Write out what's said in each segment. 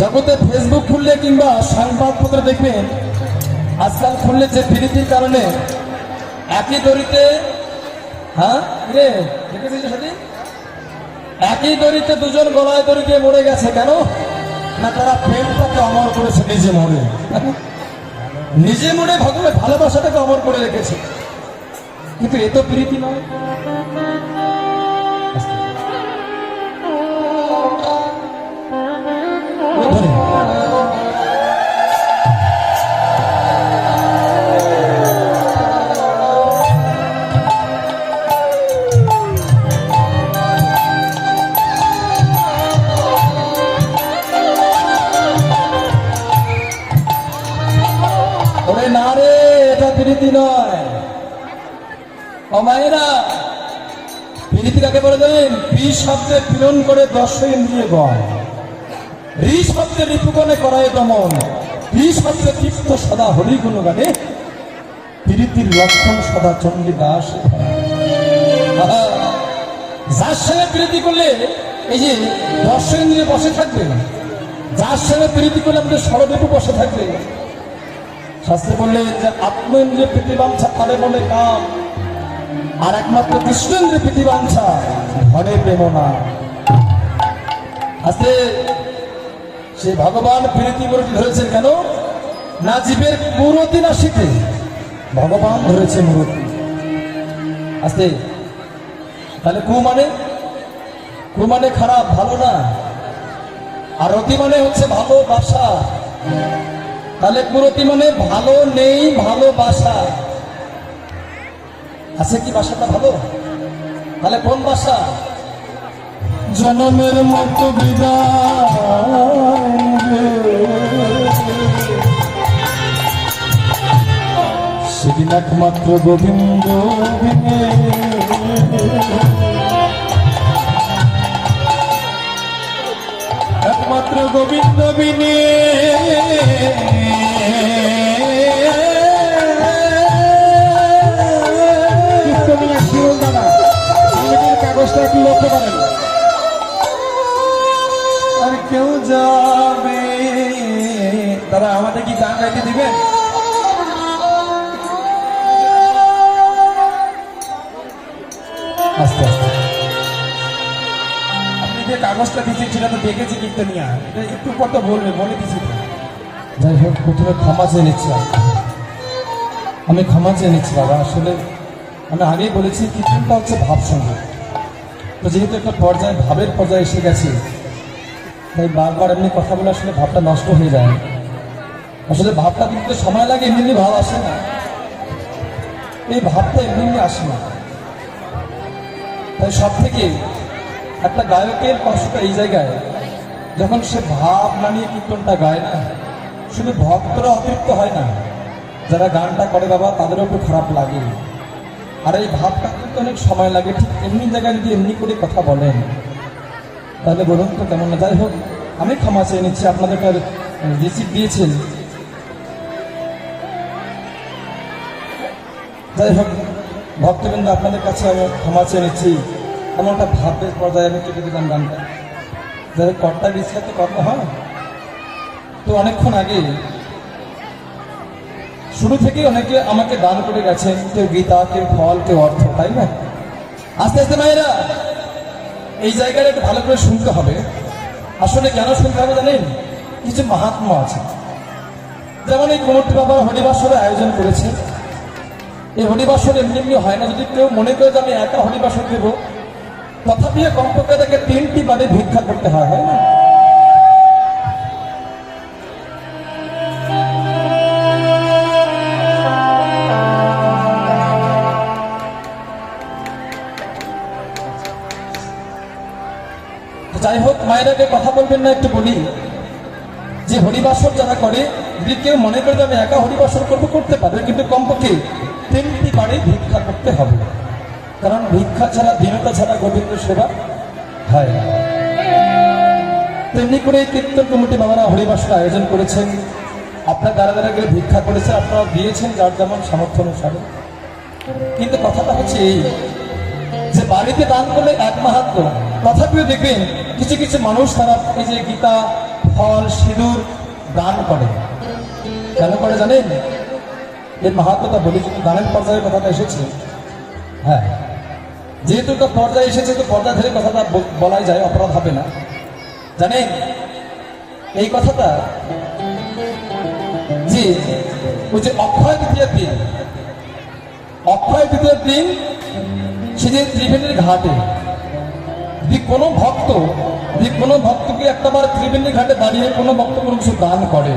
জগতে ফেসবুক খুললে কিংবা সংবাদপত্র দেখবেন আজকাল খুললে যে বিরতির কারণে একই দড়িতে দেখেছিস সেদিন একই দড়িতে দুজন গলায় দড়ি দিয়ে মরে গেছে। কেন না তারা প্রেমটাকে অমর করেছে নিজে মরে, নিজে মরে ভগবান ভালোবাসাটাকে অমর করে রেখেছে। কিন্তু এ তো প্রীতি নয়। না রে, এটা প্রীতি নয়। ও মায়েরা, প্রীতি কাকে বলে জানেন? পি শব্দে পীড়ন করে দর্শ ইন্দ্রিয় গয়, রি শব্দে রিপুগণে করায় দমন, পি শব্দে তৃপ্ত সদা হরি গুণগানে, প্রীতির লক্ষণ সদা চণ্ডী দাস। যার সঙ্গে প্রীতি করলে এই যে দর্শ ইন্দ্রিয় বসে থাকবে, যার সঙ্গে প্রীতি করলে আমাদের ষড়রিপু বসে থাকবে। শাস্ত্রে বললেন যে আত্মেন্দ্রিয় প্রীতিবাঞ্ছা তারে বলে কাম, আর একমাত্র কৃষ্ণেন্দ্রিয় প্রীতিবাঞ্ছা ধরে প্রেম না। আজকে সে ভগবান প্রীতি মূর্তি ধরেছেন কেন না? জীবের মূরতি না শিখে ভগবান ধরেছে মূরতি। আজকে তাহলে কু মানে খারাপ, ভালো না। আর অতি মানে হচ্ছে ভালোবাসা। তাহলে পুরতি মানে ভালো নেই, ভালোবাসা আছে কি? বাসাটা ভালো, তাহলে কোন বাসা? জনমের মতো বিদায় সেদিন একমাত্র গোবিন্দ বিনে, একমাত্র গোবিন্দ বিনে কাগজটা একটু লক্ষ্য করেন। আর কেউ যাবে তারা আমাদের কি গান গাইতে দিবেন? আস্তে আস্তে আপনি যে কাগজটা দিচ্ছেন সেটা তো দেখেছি কীর্তনিয়া, এটা একটু কত বলবে বলে দিচ্ছি। যাই হোক, প্রথমে ক্ষমা চেয়ে নিচ্ছি, আমি ক্ষমা চেয়ে নিচ্ছি বাবা। আসলে আমি আগেই বলেছি কীর্তনটা হচ্ছে ভাব সঙ্গীত। তো যেহেতু একটা পর্যায়ে ভাবের পর্যায়ে এসে গেছে, তাই বারবার এমনি কথা বলে আসলে ভাবটা নষ্ট হয়ে যায়। আসলে ভাবটা কিন্তু সময় লাগে, এমনি ভাব আসে না। এই ভাবটা এমনি আসে না। তাই সব থেকে একটা গায়কের কষ্টটা এই জায়গায়, যখন সে ভাব না নিয়ে কীর্তনটা গায় না, শুধু ভক্তরা অতৃপ্ত হয় না, যারা গানটা করে বাবা তাদেরও একটু খারাপ লাগে। আর এই ভাবটা কিন্তু অনেক সময় লাগে। ঠিক এমনি জায়গায় যদি এমনি করে কথা বলেন তাহলে বলুন তো কেমন না? যাই হোক, আমি ক্ষমা চেয়ে নিচ্ছি। আপনাদেরকে রিসিভ দিয়েছেন, যাই হোক ভক্তবৃন্দ আপনাদের কাছে আমি ক্ষমা চেয়ে নিচ্ছি। এমন একটা ভাবের পর্যায়ে আমি কেটে দিলাম গানটা। যারা কর্তার ইচ্ছা তো কর্ম হয়। তো অনেকক্ষণ আগে শুরু থেকেই অনেকে আমাকে দান করে গেছেন, কেউ গীতা, কেউ ফল, কেউ অর্থ, তাই না? আস্তে আস্তে মায়েরা এই জায়গাটা একটু ভালো করে শুনতে হবে। আসলে কেন শুনতে হবে জানেন? কিছু মাহাত্ম্য আছে। যেমন এই কমিটি বাবা হরিবাসরের আয়োজন করেছে। এই হরিবাসর এমনি এমনি হয় না। যদি কেউ মনে করে যে আমি একা হরিবাসর দেব, তথাপি কমপক্ষে তাকে 3টি বারে ভিক্ষা করতে হয়, হয় না? যাই হোক, মায়েরাকে কথা বলবেন না, একটু বলি যে হরিবাসর যারা করে, যদি কেউ মনে করে যে আমি একা হরিবাসর করবো, করতে পারবে, কিন্তু কমপক্ষে 3টি বারে ভিক্ষা করতে হবে। কারণ ভিক্ষা ছাড়া, দীনতা ছাড়া গোবিন্দ সেবা হয় না। তেমনি করে কীর্তন কমিটি বাবারা হরিবাসর আয়োজন করেছেন। আপনার দ্বারা দ্বারা গেলে ভিক্ষা করেছে, আপনারা দিয়েছেন যার যেমন সামর্থ্য অনুসারে। কিন্তু কথাটা হচ্ছে এই যে বাড়িতে দান করলে এক মাহাত্ম্য, তথাপিও দেখবেন কিছু কিছু মানুষ তারা এই যে গীতা ফল সিঁদুর দান করে। কেন করে জানেন? এর মাহাত্ম্যটা বলি, কিন্তু দানের পর্যায়ের কথাটা এসেছে। হ্যাঁ, যেহেতু একটা পর্যায়ে এসেছে তো পর্যায় ধরে কথাটা বলাই যায়, অপরাধ হবে না। জানেন এই কথাটা যে ওই যে অক্ষয় তৃতীয়ার দিন, অক্ষয় তৃতীয়ার দিন সে যে ত্রিবেণীর ঘাটে যদি কোনো ভক্তকে একটাবার ত্রিবেণী ঘাটে দাঁড়িয়ে কোনো ভক্ত কোনো কিছু দান করে,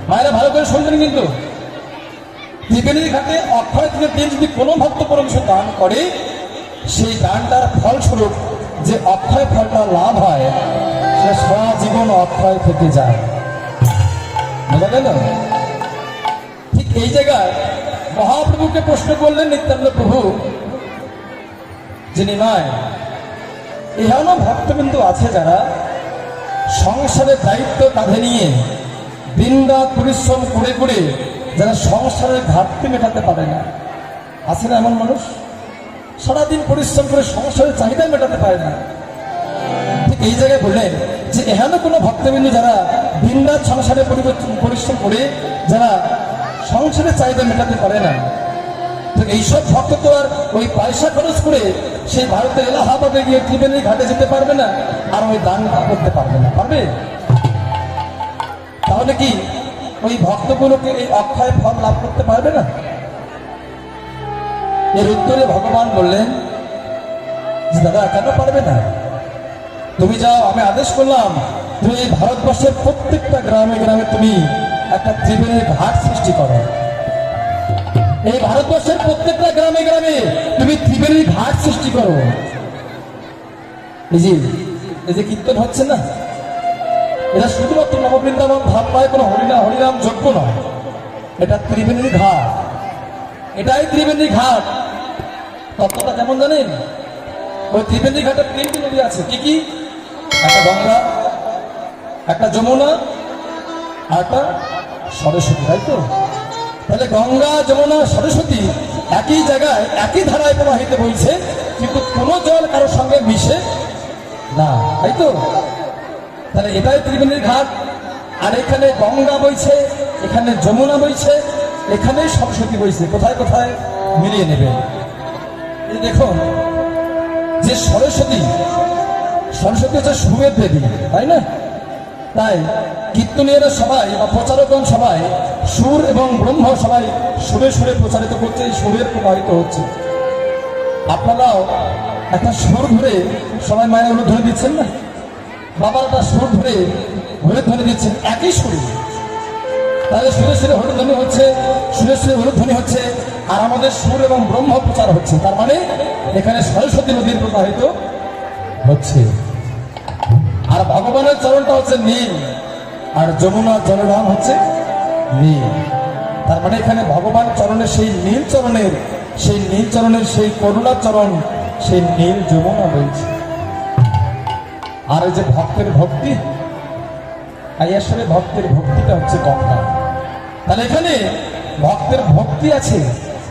মায়েরা ভালো করে শুনবেন কিন্তু, ত্রিবেণীর ঘাটে অক্ষয় তৃতীয়ার দিন যদি কোনো ভক্ত কোনো কিছু দান করে, সেই দানটার ফলস্বরূপ যে অক্ষয় ফলটা লাভ হয় সে সারা জীবন অক্ষয় থেকে যায়। বোঝা গেল? ঠিক এই জায়গায় মহাপ্রভুকে প্রশ্ন করলেন নিত্যানন্দ প্রভু, যিনি নয় এমনও ভক্তবিন্দু আছে যারা সংসারের দায়িত্ব কাঁধে নিয়ে দিনরাত পরিশ্রম করে করে যারা সংসারের ঘাটতি মেটাতে পারে না। আছে না এমন মানুষ? সারাদিন পরিশ্রম করে সংসারের চাহিদা মেটাতে পারে না। ঠিক এই জায়গায় বললেন যে এহেন কোনো ভক্তবিন্দু যারা দিনরাত সংসারে পরিশ্রম করে যারা সংসারের চাহিদা মেটাতে পারে না, তো এইসব ভক্ত তো আর ওই পয়সা খরচ করে সেই ভারতের এলাহাবাদে গিয়ে ত্রিবেণী ঘাটে যেতে পারবে না, আর ওই দান করতে পারবে না। পারবে? তাহলে কি ওই ভক্তগুলোকে এই অক্ষয় ফল লাভ করতে পারবে না? এর উত্তরে ভগবান বললেন যে দাদা, কেন পারবে না? তুমি যাও, আমি আদেশ করলাম তুমি এই ভারতবর্ষের প্রত্যেকটা গ্রামে গ্রামে তুমি একটা ত্রিবেণীর ঘাট সৃষ্টি করো। এই ভারতবর্ষের প্রত্যেকটা গ্রামে গ্রামে তুমি ত্রিবেণীর ঘাট সৃষ্টি করো। এই যে কীর্তন হচ্ছে না, এটা শুধুমাত্র নববৃন্দাবন ধাম নয়, কোনো হরিনাম যজ্ঞ নয়, এটা ত্রিবেণীর ঘাট। এটাই ত্রিবেণী ঘাট। তত্ত্বটা কেমন জানেন? ওই ত্রিবেণী ঘাটের তিনটি নদী আছে। কি কি? একটা গঙ্গা, একটা যমুনা, আর একটা সরস্বতী, তাই তো? তাহলে গঙ্গা, যমুনা, সরস্বতী একই জায়গায় একই ধারায় প্রবাহিত বইছে, কিন্তু কোনো জল কারোর সঙ্গে মিশে না, তাই তো? তাহলে এটাই ত্রিবেণীর ঘাট। আর এখানে গঙ্গা বইছে, এখানে যমুনা বইছে, এখানে সরস্বতী বইছে। কোথায় কোথায় মিলিয়ে নেবেন। এই দেখুন যে সরস্বতী হচ্ছে সুরের দেবী, তাই না? তাই কীর্তনীয়রা সবাই বা প্রচারকগণ সবাই সুর এবং ব্রহ্ম সবাই সুরে সুরে প্রচারিত করছে, এই সুরের প্রবাহিত হচ্ছে। আপনারাও একটা সুর ধরে সবাই মায়ের অনুধ্বনি দিচ্ছেন না? বাবার একটা সুর ধরে হরিধ্বনি দিচ্ছেন একই সুরে। তাহলে সুরে সুরে হরিধ্বনি হচ্ছে, সুরে সুরে হরিধ্বনি হচ্ছে, আর আমাদের সুর এবং ব্রহ্ম প্রচার হচ্ছে। তার মানে এখানে সরস্বতী নদীর প্রবাহিত হচ্ছে। আর ভগবানের চরণটা হচ্ছে নীল, আর যমুনার জলরাম হচ্ছে নীল। তার মানে এখানে ভগবান চরণের সেই নীল চরণের সেই করুণার চরণ, সেই নীল যমুনা বলছে। আর এই যে ভক্তের ভক্তি, আসলে ভক্তের ভক্তিটা হচ্ছে গঙ্গা। তাহলে এখানে ভক্তের ভক্তি আছে,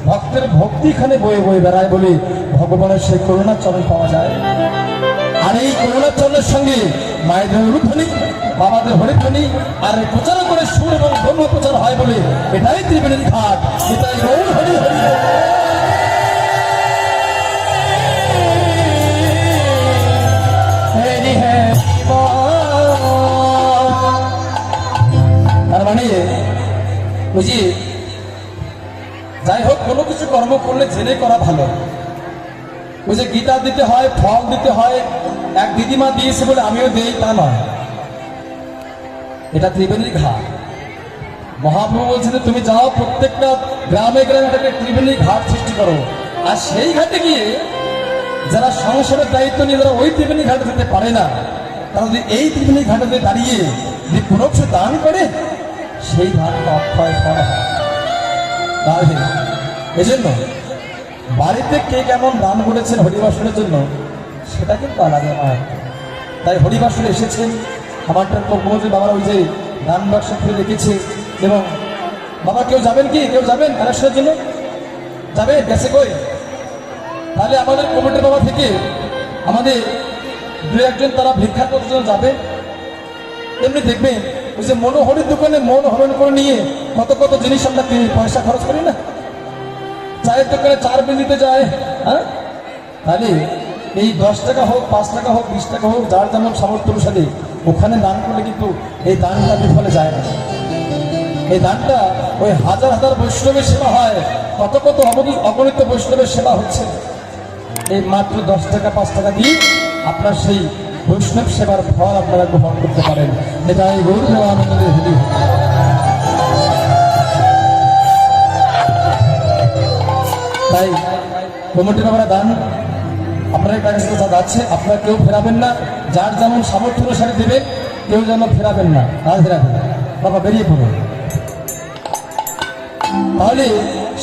ভক্তের ভক্তি এখানে বয়ে বয়ে বেড়ায় বলে ভগবানের সেই করুণার চরণ পাওয়া যায়। আর এই করুণার চরণের সঙ্গে মায়েদের অনুধ্বনি, বাবাদের হরিধ্বনি, আর প্রচার করে সুর এবং ব্রহ্ম প্রচার হয় বলে এটাই ত্রিবেণীর ঘাট। এটাই গৌর হরি হরি। তার মানে বুঝি যাই হোক, কোনো কিছু কর্ম করলে জেনে করা ভালো। ওই যে গীতা দিতে হয়, ফল দিতে হয়, এক দিদিমা দিয়েছে বলে আমিও দেই তা নয়। এটা ত্রিবেণীর ঘাট। মহাপ্রভু বলছে যে তুমি যাও প্রত্যেকটা গ্রামে গ্রামে থেকে ত্রিবেণীর ঘাট সৃষ্টি করো। আর সেই ঘাটে গিয়ে যারা সংসারের দায়িত্ব নিয়ে যারা ওই ত্রিবেণী ঘাটে যেতে পারে না, তারা যদি এই ত্রিবেণী ঘাটে দাঁড়িয়ে যদি কোনো কিছু দান করে, সেই ঘাটটা অক্ষয় ফল হয়। তাহলে এজন্য বাড়িতে কে কেমন দান করেছেন হরিবাসনের জন্য সেটা কিন্তু আলাদা নয়। তাই হরিবাসনে এসেছেন, আমারটা পৌঁছে বাবার ওই যে দান বাক্স খুলে রেখেছে। এবং বাবা কেউ যাবেন কি? কেউ যাবেন কালেকশনের জন্য? যাবে? গেছে কই? তাহলে আমাদের কমিটির বাবা থেকে আমাদের দু একজন তারা ভিক্ষা করতে যাবে। এমনি দেখবেন ওই যে মনোহরের দোকানে মন হরণ করে নিয়ে কত কত জিনিস আমরা কিনি, পয়সা খরচ করি না, চায়ের দোকানে 4 মিনিটে যায়। হ্যাঁ, তাহলে এই 10 টাকা হোক, 5 টাকা হোক, 20 টাকা হোক, যার যেমন সামর্থ্য অনুসারে ওখানে দান করলে কিন্তু এই দানটা বিফলে যায় না। এই দানটা ওই হাজার হাজার বৈষ্ণবের সেবা হয়, কত কত অগণিত বৈষ্ণবের সেবা হচ্ছে। এই মাত্র 10 টাকা 5 টাকা দিয়ে আপনার সেই বৈষ্ণব সেবার ফল আপনারা গ্রহণ করতে পারেন। এটাই গৌর প্রেমানন্দের হৃদি। তাই কমিটির আমরা দান আপনার কাছে যা যাচ্ছে আপনারা কেউ ফেরাবেন না, যার যেমন সামর্থ্য অনুসারে দেবে, কেউ যেন ফেরাবেন না, রাখবেন বাবা, বেরিয়ে পড়ুন। তাহলে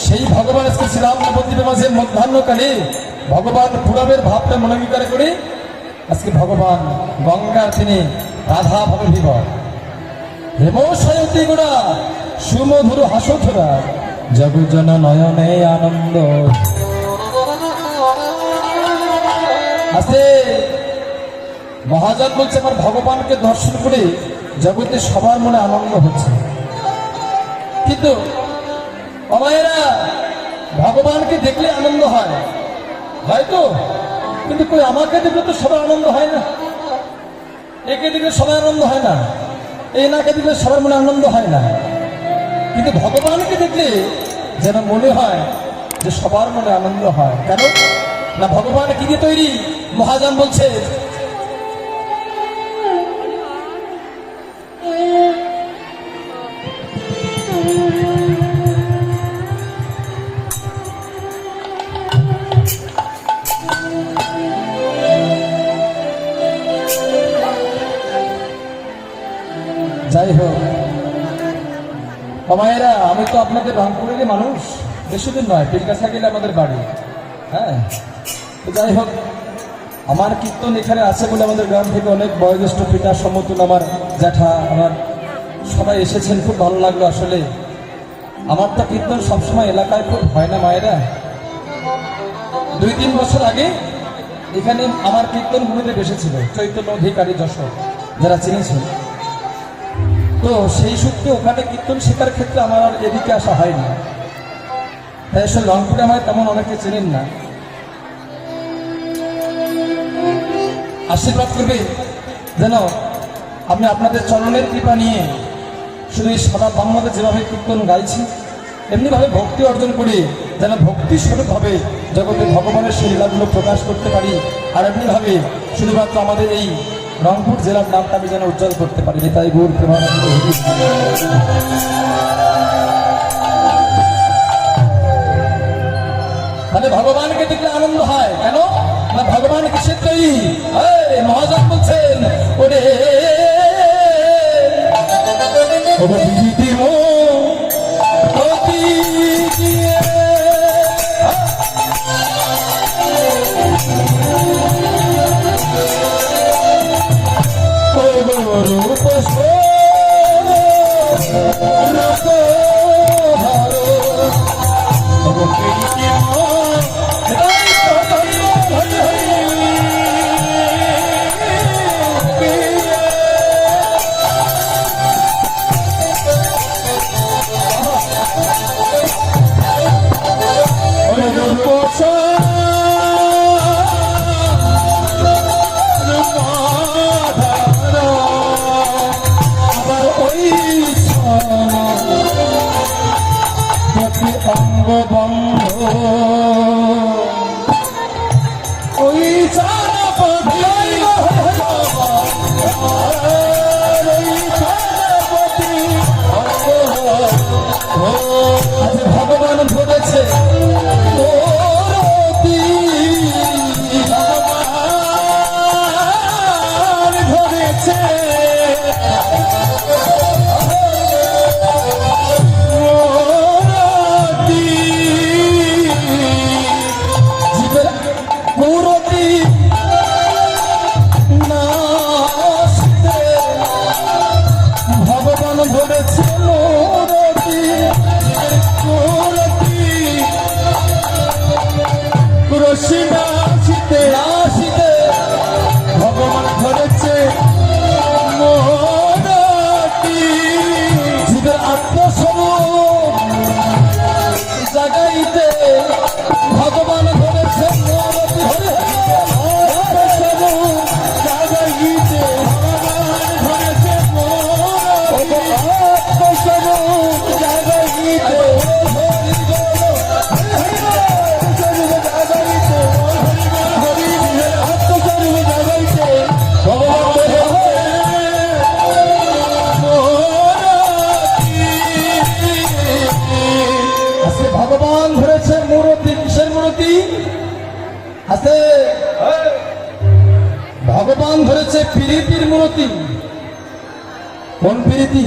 সেই ভগবান আজকে শ্রীরাম নবদ্বীপের মাঝে মধ্যাহ্নকালে ভগবান পুরাবের ভাবটা মনোবিকার করে আজকে ভগবান গঙ্গার তিনি রাধা ভবভিবর হেমশয়তী গোড়া সুমধুর হাসধরা জগজন নয়নে আনন্দ। আজকে মহাজন বলছে আমার ভগবানকে দর্শন করে জগতে সবার মনে আনন্দ হচ্ছে, কিন্তু অমায়েরা ভগবানকে দেখলে আনন্দ হয় হয়তো, কিন্তু কই আমাকে দেখলে তো সবার আনন্দ হয় না, একে দেখলে সবার আনন্দ হয় না, এই নাকে দেখলে সবার মনে আনন্দ হয় না, কিন্তু ভগবানকে দেখলে যেন মনে হয় যে সবার মনে আনন্দ হয়। কেন না, ভগবান কি দিয়ে তৈরি? মহাজন বলছে যাই হোক মায়েরা, আমি তো আপনাদের রংপুরেরই মানুষ, বেশি দিন নয়, টিলগাছা গেলে আমাদের বাড়ি। হ্যাঁ, তো যাই হোক আমার কীর্তন এখানে আছে বলে আমাদের গ্রাম থেকে অনেক বয়োজ্যেষ্ঠ পিতা সমতুল আমার জ্যাঠা আমার সবাই এসেছেন, খুব ভালো লাগলো। আসলে আমার তো কীর্তন সবসময় এলাকায় খুব হয় না মায়েরা। 2-3 বছর আগে এখানে আমার কীর্তন গুরুদেব এসেছিল, চৈতন্য অধিকারী যশোর, যারা চিনেছেন। তো সেই সূত্রে ওখানে কীর্তন শেখার ক্ষেত্রে আমার আর এদিকে আসা হয়নি, তাই আসলে রংপুরে আমার তেমন অনেকে চেনেন না। আশীর্বাদ করবে যেন আমি আপনাদের চরণের কৃপা নিয়ে শুধু এই সারা বাংলাতে যেভাবে কীর্তন গাইছি এমনিভাবে ভক্তি অর্জন করে যেন ভক্তি স্বরূপভাবে জগতে ভগবানের সেই লীলাগুলো প্রকাশ করতে পারি, আর এমনিভাবে শুধুমাত্র আমাদের এই রংপুর জেলার নামটা আমি যেন উজ্জ্বল করতে পারি। তাই গৌর প্রেমানন্দ। তাহলে ভগবানকে দেখলে আনন্দ হয় কেন না, ভগবান কিসের তৈরি? মহাজন বলছেন ওরে ভগবান ধরেছে ভগবান ধরেছে মোর ভগবান ধরেছে মূর্তি, কিসের মূর্তি আছে? ভগবান ধরেছে প্রীতির মূর্তি। কোন প্রীতি?